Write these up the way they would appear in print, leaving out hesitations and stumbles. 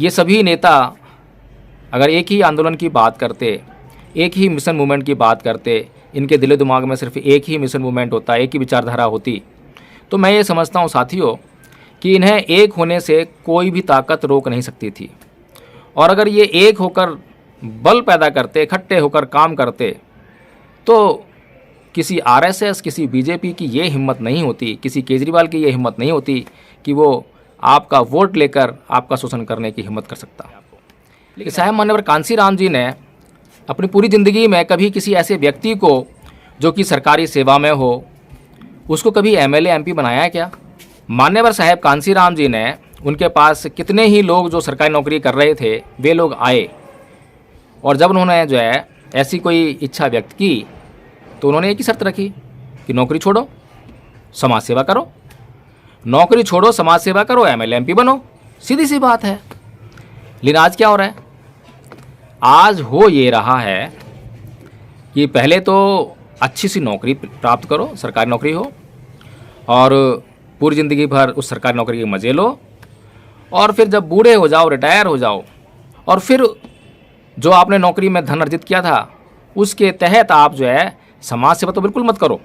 ये सभी नेता अगर एक ही आंदोलन की बात करते, एक ही मिशन मूवमेंट की बात करते, इनके दिलो दिमाग में सिर्फ एक ही मिशन मूवमेंट होता, एक ही विचारधारा होती, तो मैं ये समझता हूँ साथियों कि इन्हें एक होने से कोई भी ताकत रोक नहीं सकती थी। और अगर ये एक होकर बल पैदा करते, इकट्ठे होकर काम करते, तो किसी आरएसएस, किसी बीजेपी की ये हिम्मत नहीं होती, किसी केजरीवाल की ये हिम्मत नहीं होती कि वो आपका वोट लेकर आपका शोषण करने की हिम्मत कर सकता। लेकिन साहब मान्यवर कांशीराम जी ने अपनी पूरी ज़िंदगी में कभी किसी ऐसे व्यक्ति को जो कि सरकारी सेवा में हो, उसको कभी एमएलए एमपी बनाया है क्या? मान्यवर साहब कांशीराम जी ने, उनके पास कितने ही लोग जो सरकारी नौकरी कर रहे थे, वे लोग आए और जब उन्होंने जो है ऐसी कोई इच्छा व्यक्त की तो उन्होंने एक ही शर्त रखी कि नौकरी छोड़ो, समाज सेवा करो, नौकरी छोड़ो, समाज सेवा करो, एमएलए एमपी बनो, सीधी सी बात है। लेकिन आज क्या हो रहा है? आज हो ये रहा है कि पहले तो अच्छी सी नौकरी प्राप्त करो, सरकारी नौकरी हो, और पूरी ज़िंदगी भर उस सरकारी नौकरी के मज़े लो, और फिर जब बूढ़े हो जाओ, रिटायर हो जाओ, और फिर जो आपने नौकरी में धन अर्जित किया था उसके तहत आप जो है समाज सेवा तो बिल्कुल मत करो,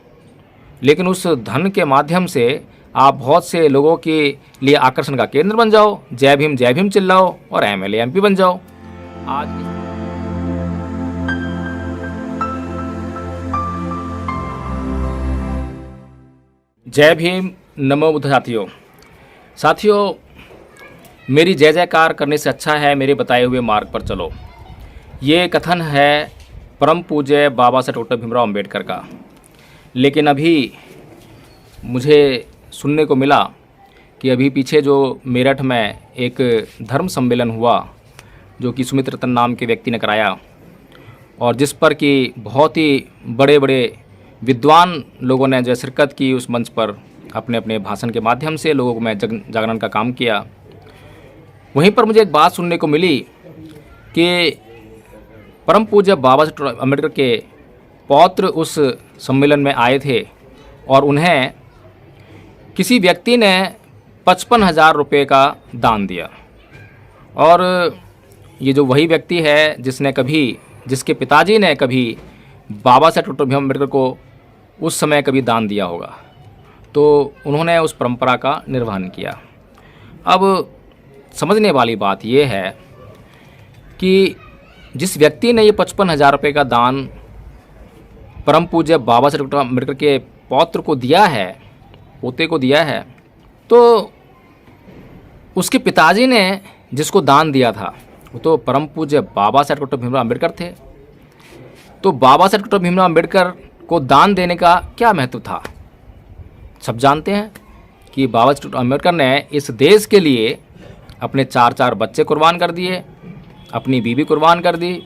लेकिन उस धन के माध्यम से आप बहुत से लोगों के लिए आकर्षण का केंद्र बन जाओ, जय भीम चिल्लाओ और एमएलए एमपी बन जाओ। आज जय भीम, नमो बुद्ध। साथियों, मेरी जय जयकार करने से अच्छा है मेरे बताए हुए मार्ग पर चलो, ये कथन है परम पूज्य बाबा साहेब डॉक्टर भीमराव अंबेडकर का। लेकिन अभी मुझे सुनने को मिला कि अभी पीछे जो मेरठ में एक धर्म सम्मेलन हुआ जो कि सुमित रतन नाम के व्यक्ति ने कराया, और जिस पर कि बहुत ही बड़े बड़े विद्वान लोगों ने जो शिरकत की, उस मंच पर अपने अपने भाषण के माध्यम से लोगों में जागरण का काम किया। वहीं पर मुझे एक बात सुनने को मिली कि परम पूज्य बाबा साहेब अम्बेडकर के पौत्र उस सम्मेलन में आए थे और उन्हें किसी व्यक्ति ने 55,000 रुपये का दान दिया। और ये जो वही व्यक्ति है जिसके पिताजी ने कभी बाबा साहेब डॉक्टर भीमराव अम्बेडकर को उस समय कभी दान दिया होगा, तो उन्होंने उस परंपरा का निर्वहन किया। अब समझने वाली बात यह है कि जिस व्यक्ति ने ये 55,000 रुपये का दान परम पूज्य बाबा साहेब डॉक्टर अम्बेडकर के पौत्र को दिया है, पोते को दिया है, तो उसके पिताजी ने जिसको दान दिया था वो तो परम पूज्य बाबा साहेब डॉक्टर भीमराव अम्बेडकर थे। तो बाबा साहेब डॉक्टर भीमराव अम्बेडकर को दान देने का क्या महत्व था? सब जानते हैं कि बाबा साहेब डॉक्टर अम्बेडकर ने इस देश के लिए अपने 4 बच्चे कुर्बान कर दिए, अपनी बीवी कुर्बान कर दी,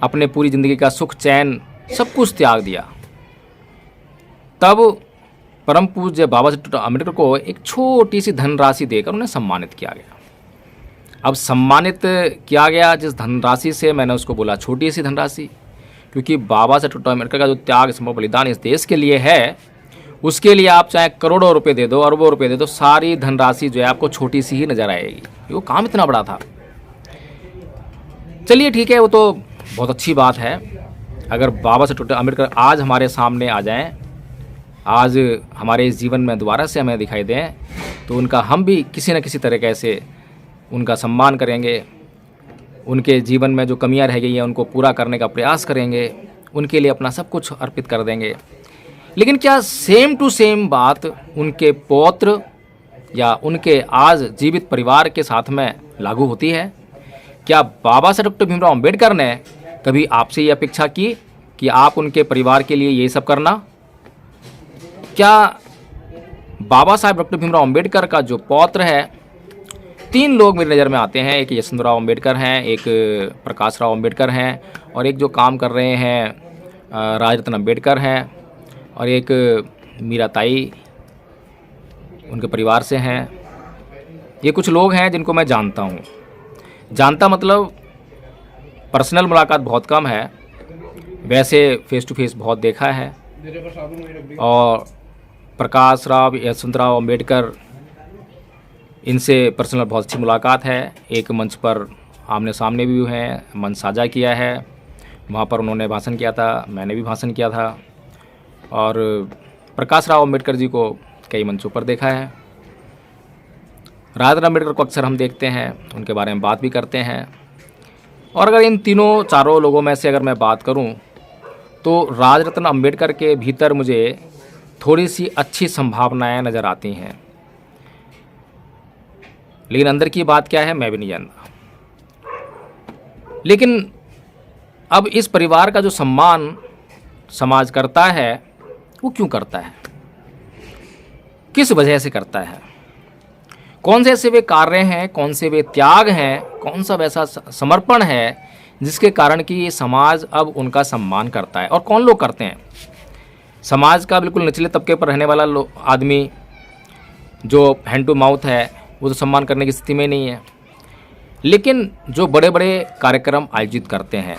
अपने पूरी ज़िंदगी का सुख चैन सब कुछ त्याग दिया। तब परम पूज्य बाबा साहेब डॉक्टर अम्बेडकर को एक छोटी सी धनराशि देकर उन्हें सम्मानित किया गया। अब सम्मानित किया गया जिस धनराशि से, मैंने उसको बोला छोटी सी धनराशि, क्योंकि बाबा साहेब डॉक्टर अम्बेडकर का जो त्याग समर्पण बलिदान इस देश के लिए है, उसके लिए आप चाहे करोड़ों रुपए दे दो, अरबों रुपए दे दो, सारी धनराशि जो है आपको छोटी सी ही नजर आएगी। वो काम इतना बड़ा था। चलिए ठीक है, वो तो बहुत अच्छी बात है। अगर बाबा साहेब डॉक्टर अम्बेडकर आज हमारे सामने आ जाएं, आज हमारे इस जीवन में दोबारा से हमें दिखाई दें, तो उनका हम भी किसी न किसी तरीके से उनका सम्मान करेंगे, उनके जीवन में जो कमियां रह गई हैं उनको पूरा करने का प्रयास करेंगे, उनके लिए अपना सब कुछ अर्पित कर देंगे। लेकिन क्या सेम टू सेम बात उनके पौत्र या उनके आज जीवित परिवार के साथ में लागू होती है? क्या बाबा साहेब डॉक्टर भीमराव अम्बेडकर ने कभी आपसे ये अपेक्षा की कि आप उनके परिवार के लिए ये सब करना? क्या बाबा साहेब डॉक्टर भीमराव अम्बेडकर का जो पौत्र है, 3 लोग मेरी नज़र में आते हैं, एक यशवंतराव अम्बेडकर हैं, एक प्रकाश राव अम्बेडकर हैं, और एक जो काम कर रहे हैं राजरत्न अम्बेडकर हैं, और एक मीराताई उनके परिवार से हैं। ये कुछ लोग हैं जिनको मैं जानता हूँ। जानता मतलब पर्सनल मुलाकात बहुत कम है, वैसे फेस टू फेस बहुत देखा है। और प्रकाश राव, यशवंतराव अम्बेडकर इनसे पर्सनल बहुत अच्छी मुलाकात है। एक मंच पर आमने सामने भी हुए हैं, मंच साझा किया है, वहाँ पर उन्होंने भाषण किया था, मैंने भी भाषण किया था। और प्रकाश राव अम्बेडकर जी को कई मंचों पर देखा है। राजेंद्र अम्बेडकर को अक्सर हम देखते हैं, उनके बारे में बात भी करते हैं। और अगर इन तीनों चारों लोगों में से अगर मैं बात करूं तो राजरत्न अम्बेडकर के भीतर मुझे थोड़ी सी अच्छी संभावनाएं नज़र आती हैं, लेकिन अंदर की बात क्या है मैं भी नहीं जानता। लेकिन अब इस परिवार का जो सम्मान समाज करता है वो क्यों करता है, किस वजह से करता है, कौन से ऐसे वे कार्य हैं, कौन से वे त्याग हैं, कौन सा वैसा समर्पण है जिसके कारण कि ये समाज अब उनका सम्मान करता है। और कौन लोग करते हैं? समाज का बिल्कुल निचले तबके पर रहने वाला आदमी जो हैंड टू माउथ है वो तो सम्मान करने की स्थिति में नहीं है। लेकिन जो बड़े बड़े कार्यक्रम आयोजित करते हैं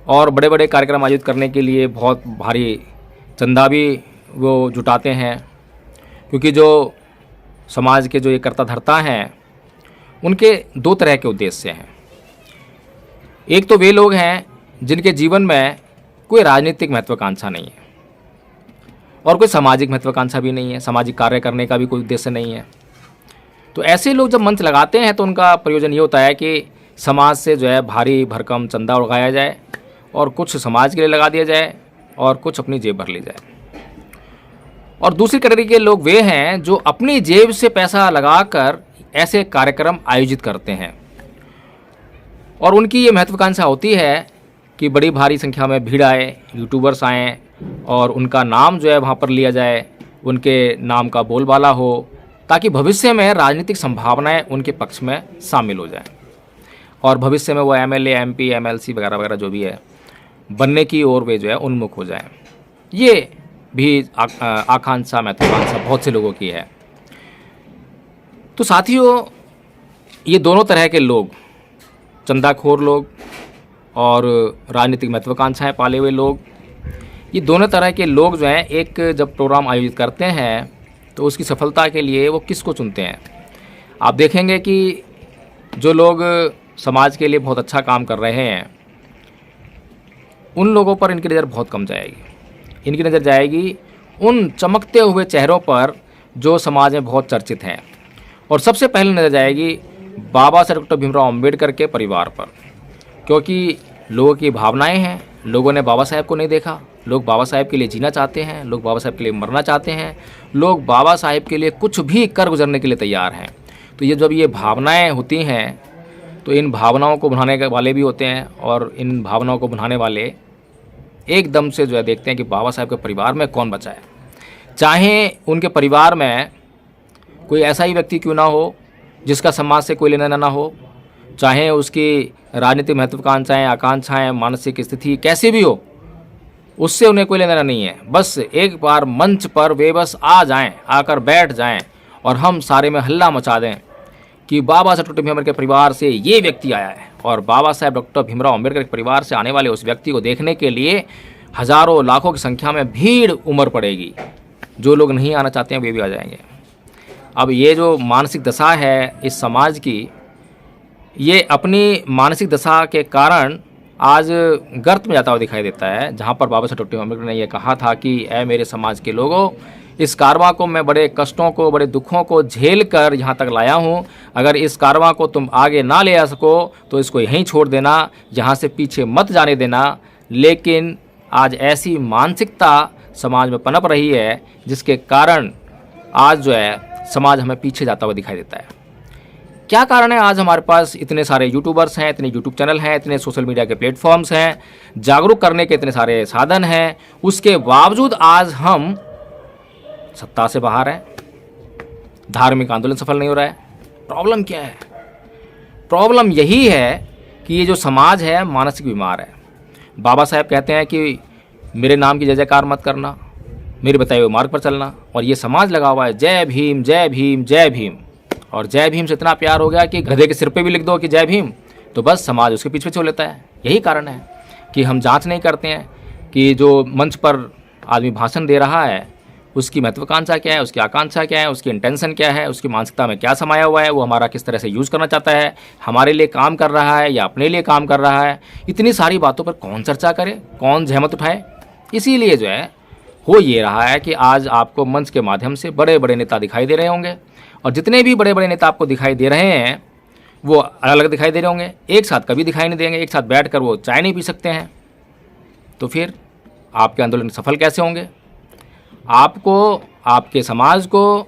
और बड़े बड़े कार्यक्रम आयोजित करने के लिए बहुत भारी चंदा भी वो जुटाते हैं, क्योंकि जो समाज के जो ये कर्ता धर्ता हैं उनके दो तरह के उद्देश्य हैं। एक तो वे लोग हैं जिनके जीवन में कोई राजनीतिक महत्वाकांक्षा नहीं है और कोई सामाजिक महत्वाकांक्षा भी नहीं है, सामाजिक कार्य करने का भी कोई उद्देश्य नहीं है। तो ऐसे लोग जब मंच लगाते हैं तो उनका प्रयोजन ये होता है कि समाज से जो है भारी भरकम चंदा उड़ाया जाए और कुछ समाज के लिए लगा दिया जाए और कुछ अपनी जेब भर ली जाए। और दूसरी कैटेगरी के लोग वे हैं जो अपनी जेब से पैसा लगाकर ऐसे कार्यक्रम आयोजित करते हैं और उनकी ये महत्वाकांक्षा होती है कि बड़ी भारी संख्या में भीड़ आए, यूट्यूबर्स आएँ और उनका नाम जो है वहाँ पर लिया जाए, उनके नाम का बोलबाला हो, ताकि भविष्य में राजनीतिक संभावनाएं उनके पक्ष में शामिल हो जाएं और भविष्य में वो एमएलए, एमपी, एमएलसी वगैरह वगैरह जो भी है बनने की ओर वे जो है उन्मुख हो जाएं। ये भी आकांक्षा, महत्वाकांक्षा बहुत से लोगों की है। तो साथियों, ये दोनों तरह के लोग, चंदाखोर लोग और राजनीतिक महत्वाकांक्षाएं पाले हुए लोग, ये दोनों तरह के लोग जो हैं एक जब प्रोग्राम आयोजित करते हैं तो उसकी सफलता के लिए वो किसको चुनते हैं। आप देखेंगे कि जो लोग समाज के लिए बहुत अच्छा काम कर रहे हैं उन लोगों पर इनकी नज़र बहुत कम जाएगी। इनकी नज़र जाएगी उन चमकते हुए चेहरों पर जो समाज में बहुत चर्चित हैं, और सबसे पहले नज़र जाएगी बाबा साहब डॉक्टर भीमराव अम्बेडकर के परिवार पर, क्योंकि लोगों की भावनाएं हैं। लोगों ने बाबा साहब को नहीं देखा, लोग बाबा साहब के लिए जीना चाहते हैं, लोग बाबा साहब के लिए मरना चाहते हैं, लोग बाबा साहब के लिए कुछ भी कर गुजरने के लिए तैयार हैं। तो ये जब ये भावनाएं होती हैं तो इन भावनाओं को बुझाने वाले भी होते हैं और इन भावनाओं को बुझाने वाले एकदम से जो है देखते हैं कि बाबा साहब के परिवार में कौन बचा है। चाहे उनके परिवार में कोई ऐसा ही व्यक्ति क्यों ना हो जिसका समाज से कोई लेना ना हो, चाहे उसकी राजनीतिक महत्वाकांक्षाएँ, आकांक्षाएँ, मानसिक स्थिति कैसी भी हो, उससे उन्हें कोई लेना नहीं है। बस एक बार मंच पर वे बस आ जाएं, आकर बैठ जाएं और हम सारे में हल्ला मचा दें कि बाबा साहब डॉक्टर भीमराव अम्बेडकर के परिवार से ये व्यक्ति आया है, और बाबा साहब डॉक्टर भीमराव अम्बेडकर के परिवार से आने वाले उस व्यक्ति को देखने के लिए हज़ारों लाखों की संख्या में भीड़ उमड़ पड़ेगी। जो लोग नहीं आना चाहते हैं वे भी आ जाएंगे। अब ये जो मानसिक दशा है इस समाज की, ये अपनी मानसिक दशा के कारण आज गर्त में जाता हुआ दिखाई देता है, जहाँ पर बाबा साहब डॉक्टर अम्बेडकर ने यह कहा था कि ऐ मेरे समाज के लोगों, इस कारवां को मैं बड़े कष्टों को, बड़े दुखों को झेल कर यहाँ तक लाया हूँ। अगर इस कारवां को तुम आगे ना ले आ सको तो इसको यहीं छोड़ देना, यहाँ से पीछे मत जाने देना। लेकिन आज ऐसी मानसिकता समाज में पनप रही है जिसके कारण आज जो है समाज हमें पीछे जाता हुआ दिखाई देता है। क्या कारण है? आज हमारे पास इतने सारे यूट्यूबर्स हैं, इतने यूट्यूब चैनल हैं, इतने सोशल मीडिया के प्लेटफॉर्म्स हैं, जागरूक करने के इतने सारे साधन हैं, उसके बावजूद आज हम सत्ता से बाहर हैं, धार्मिक आंदोलन सफल नहीं हो रहा है। प्रॉब्लम क्या है? प्रॉब्लम यही है कि ये जो समाज है मानसिक बीमार है। बाबा साहब कहते हैं कि मेरे नाम की जय जयकार मत करना, मेरे बताए हुए मार्ग पर चलना, और ये समाज लगा हुआ है जय भीम जय भीम जय भीम। और जय भीम से इतना प्यार हो गया कि गधे के सिर पे भी लिख दो कि जय भीम, तो बस समाज उसके पीछे छोड़ लेता है। यही कारण है कि हम जांच नहीं करते हैं कि जो मंच पर आदमी भाषण दे रहा है उसकी महत्वाकांक्षा क्या है, उसकी आकांक्षा क्या है, उसकी इंटेंशन क्या है, उसकी मानसिकता में क्या समाया हुआ है, वो हमारा किस तरह से यूज़ करना चाहता है, हमारे लिए काम कर रहा है या अपने लिए काम कर रहा है। इतनी सारी बातों पर कौन चर्चा करे, कौन जहमत उठाए। इसीलिए जो है हो ये रहा है कि आज आपको मंच के माध्यम से बड़े बड़े नेता दिखाई दे रहे होंगे, और जितने भी बड़े बड़े नेता आपको दिखाई दे रहे हैं वो अलग अलग दिखाई दे रहे होंगे, एक साथ कभी दिखाई नहीं देंगे, एक साथ बैठकर वो चाय नहीं पी सकते हैं। तो फिर आपके आंदोलन सफल कैसे होंगे? आपको, आपके समाज को,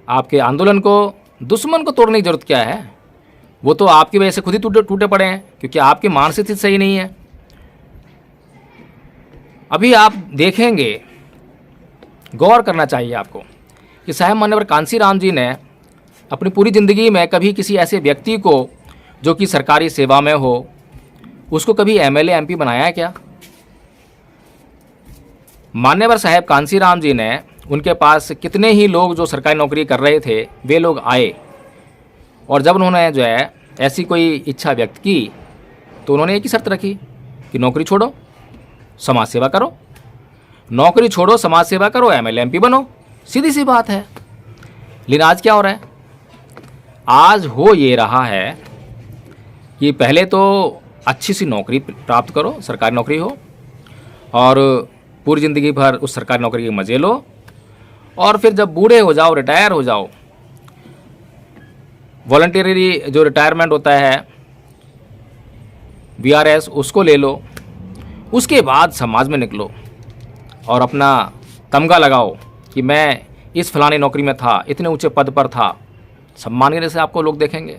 आपके आंदोलन को, दुश्मन को तोड़ने की जरूरत क्या है? वो तो आपकी वजह से खुद ही टूटे पड़े हैं, क्योंकि आपकी मानसिक स्थिति सही नहीं है। अभी आप देखेंगे, गौर करना चाहिए आपको कि साहेब मान्यवर कांसीराम जी ने अपनी पूरी ज़िंदगी में कभी किसी ऐसे व्यक्ति को जो कि सरकारी सेवा में हो, उसको कभी एमएलए एमपी बनाया है क्या? मान्यवर साहब कांसीराम जी ने, उनके पास कितने ही लोग जो सरकारी नौकरी कर रहे थे वे लोग आए, और जब उन्होंने जो है ऐसी कोई इच्छा व्यक्त की तो उन्होंने एक ही शर्त रखी कि नौकरी छोड़ो, समाज सेवा करो। नौकरी छोड़ो, समाज सेवा करो, एमएलए एमपी बनो, सीधी सी बात है। लेकिन आज क्या हो रहा है? आज हो ये रहा है कि पहले तो अच्छी सी नौकरी प्राप्त करो, सरकारी नौकरी हो, और पूरी ज़िंदगी भर उस सरकारी नौकरी के मज़े लो, और फिर जब बूढ़े हो जाओ, रिटायर हो जाओ, वॉलंटियरी जो रिटायरमेंट होता है वीआरएस, उसको ले लो। उसके बाद समाज में निकलो और अपना तमगा लगाओ कि मैं इस फलानी नौकरी में था, इतने ऊंचे पद पर था। सम्मान के से आपको लोग देखेंगे,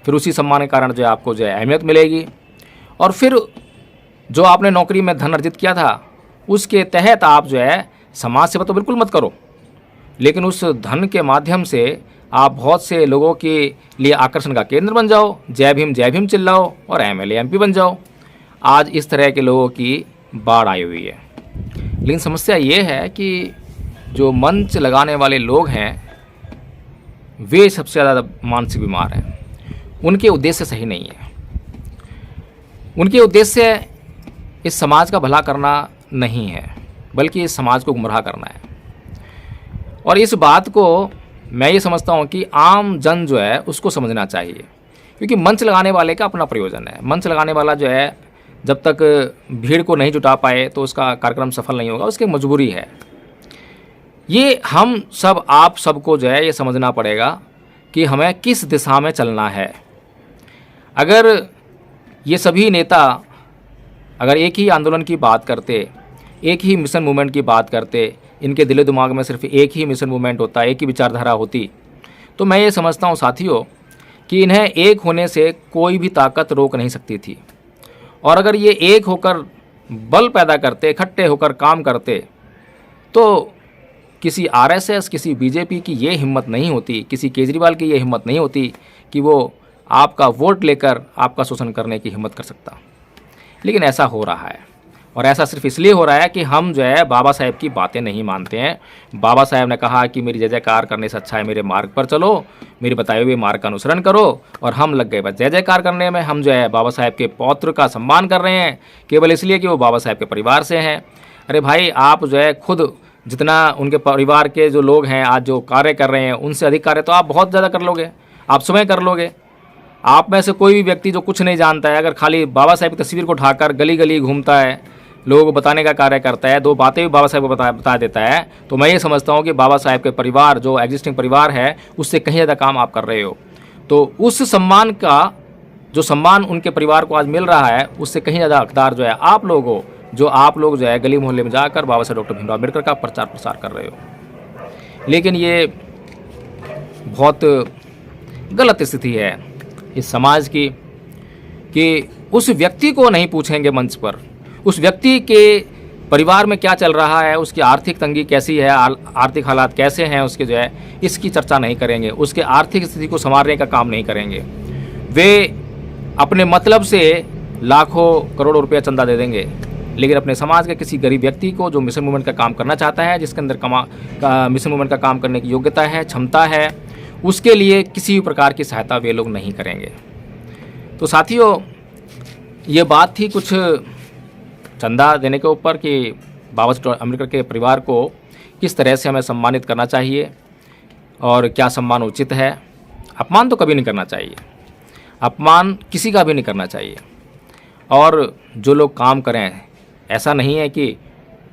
फिर उसी सम्मान के कारण जो है आपको जो है अहमियत मिलेगी, और फिर जो आपने नौकरी में धन अर्जित किया था उसके तहत आप जो है समाज सेवा तो बिल्कुल मत करो, लेकिन उस धन के माध्यम से आप बहुत से लोगों के लिए आकर्षण का केंद्र बन जाओ, जय भीम चिल्लाओ और एमएलए एमपी बन जाओ। आज इस तरह के लोगों की बाढ़ आई हुई है। लेकिन समस्या ये है कि जो मंच लगाने वाले लोग हैं वे सबसे ज़्यादा मानसिक बीमार हैं। उनके उद्देश्य सही नहीं है। उनके उद्देश्य इस समाज का भला करना नहीं है, बल्कि इस समाज को गुमराह करना है। और इस बात को मैं ये समझता हूँ कि आम जन जो है उसको समझना चाहिए, क्योंकि मंच लगाने वाले का अपना प्रयोजन है। मंच लगाने वाला जो है जब तक भीड़ को नहीं जुटा पाए तो उसका कार्यक्रम सफल नहीं होगा, उसकी मजबूरी है। ये हम सब, आप सबको जो है ये समझना पड़ेगा कि हमें किस दिशा में चलना है। अगर ये सभी नेता अगर एक ही आंदोलन की बात करते, एक ही मिशन मूवमेंट की बात करते, इनके दिलो दिमाग में सिर्फ एक ही मिशन मूवमेंट होता, एक ही विचारधारा होती, तो मैं ये समझता हूँ साथियों कि इन्हें एक होने से कोई भी ताकत रोक नहीं सकती थी। और अगर ये एक होकर बल पैदा करते, इकट्ठे होकर काम करते, तो किसी आरएसएस, किसी बीजेपी की ये हिम्मत नहीं होती, किसी केजरीवाल की ये हिम्मत नहीं होती कि वो आपका वोट लेकर आपका शोषण करने की हिम्मत कर सकता। लेकिन ऐसा हो रहा है, और ऐसा सिर्फ इसलिए हो रहा है कि हम जो है बाबा साहेब की बातें नहीं मानते हैं। बाबा साहेब ने कहा कि मेरी जय जयकार करने से अच्छा है मेरे मार्ग पर चलो, मेरे बताए हुए मार्ग का अनुसरण करो, और हम लग गए बस जय जयकार करने में। हम जो है बाबा साहेब के पौत्र का सम्मान कर रहे हैं केवल इसलिए कि वो बाबा साहेब के परिवार से हैं। अरे भाई, आप जो है खुद जितना उनके परिवार के जो लोग हैं आज जो कार्य कर रहे हैं उनसे अधिक कार्य तो आप बहुत ज़्यादा कर लोगे, आप स्वयं कर लोगे। आप में से कोई भी व्यक्ति जो कुछ नहीं जानता है, अगर खाली बाबा साहेब की तस्वीर को उठाकर गली गली घूमता है, लोगों को बताने का कार्य करता है, दो बातें भी बाबा साहेब को बता देता है, तो मैं ये समझता हूँ कि बाबा साहेब के परिवार जो एग्जिस्टिंग परिवार है उससे कहीं ज़्यादा काम आप कर रहे हो। तो उस सम्मान का, जो सम्मान उनके परिवार को आज मिल रहा है, उससे कहीं ज़्यादा हकदार जो है आप लोग हो, जो आप लोग जो है गली मोहल्ले में जाकर बाबा साहेब डॉक्टर भीमराव अम्बेडकर का प्रचार प्रसार कर रहे हो। लेकिन ये बहुत गलत स्थिति है इस समाज की कि उस व्यक्ति को नहीं पूछेंगे मंच पर, उस व्यक्ति के परिवार में क्या चल रहा है, उसकी आर्थिक तंगी कैसी है, आर्थिक हालात कैसे हैं उसके, जो है इसकी चर्चा नहीं करेंगे, उसके आर्थिक स्थिति को संवारने का काम नहीं करेंगे। वे अपने मतलब से लाखों करोड़ों रुपया चंदा दे देंगे, लेकिन अपने समाज के किसी गरीब व्यक्ति को जो मिशन मूवमेंट का काम करना चाहता है, जिसके अंदर मिशन मूवमेंट का काम करने की योग्यता है, क्षमता है, उसके लिए किसी भी प्रकार की सहायता वे लोग नहीं करेंगे। तो साथियों, ये बात थी कुछ चंदा देने के ऊपर कि बाबा साहेब अम्बेडकर के परिवार को किस तरह से हमें सम्मानित करना चाहिए और क्या सम्मान उचित है। अपमान तो कभी नहीं करना चाहिए, अपमान किसी का भी नहीं करना चाहिए। और जो लोग काम करें, ऐसा नहीं है कि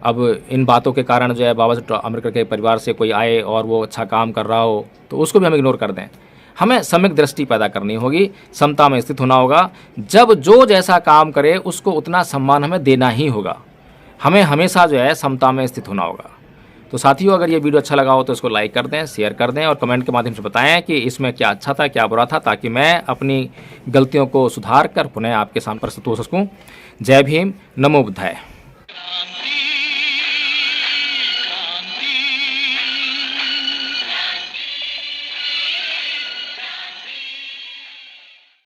अब इन बातों के कारण जो है बाबा साहब अम्बेडकर के परिवार से कोई आए और वो अच्छा काम कर रहा हो तो उसको भी हम इग्नोर कर दें। हमें सम्यक दृष्टि पैदा करनी होगी, समता में स्थित होना होगा। जब जो जैसा काम करे उसको उतना सम्मान हमें देना ही होगा। हमें हमेशा जो है समता में स्थित होना होगा। तो साथियों, अगर ये वीडियो अच्छा लगा हो तो इसको लाइक कर दें, शेयर कर दें और कमेंट के माध्यम से बताएं कि इसमें क्या अच्छा था, क्या बुरा था, ताकि मैं अपनी गलतियों को सुधार कर पुनः आपके सामने प्रस्तुत हो सकूं। जय भीम, नमो बुद्धाय।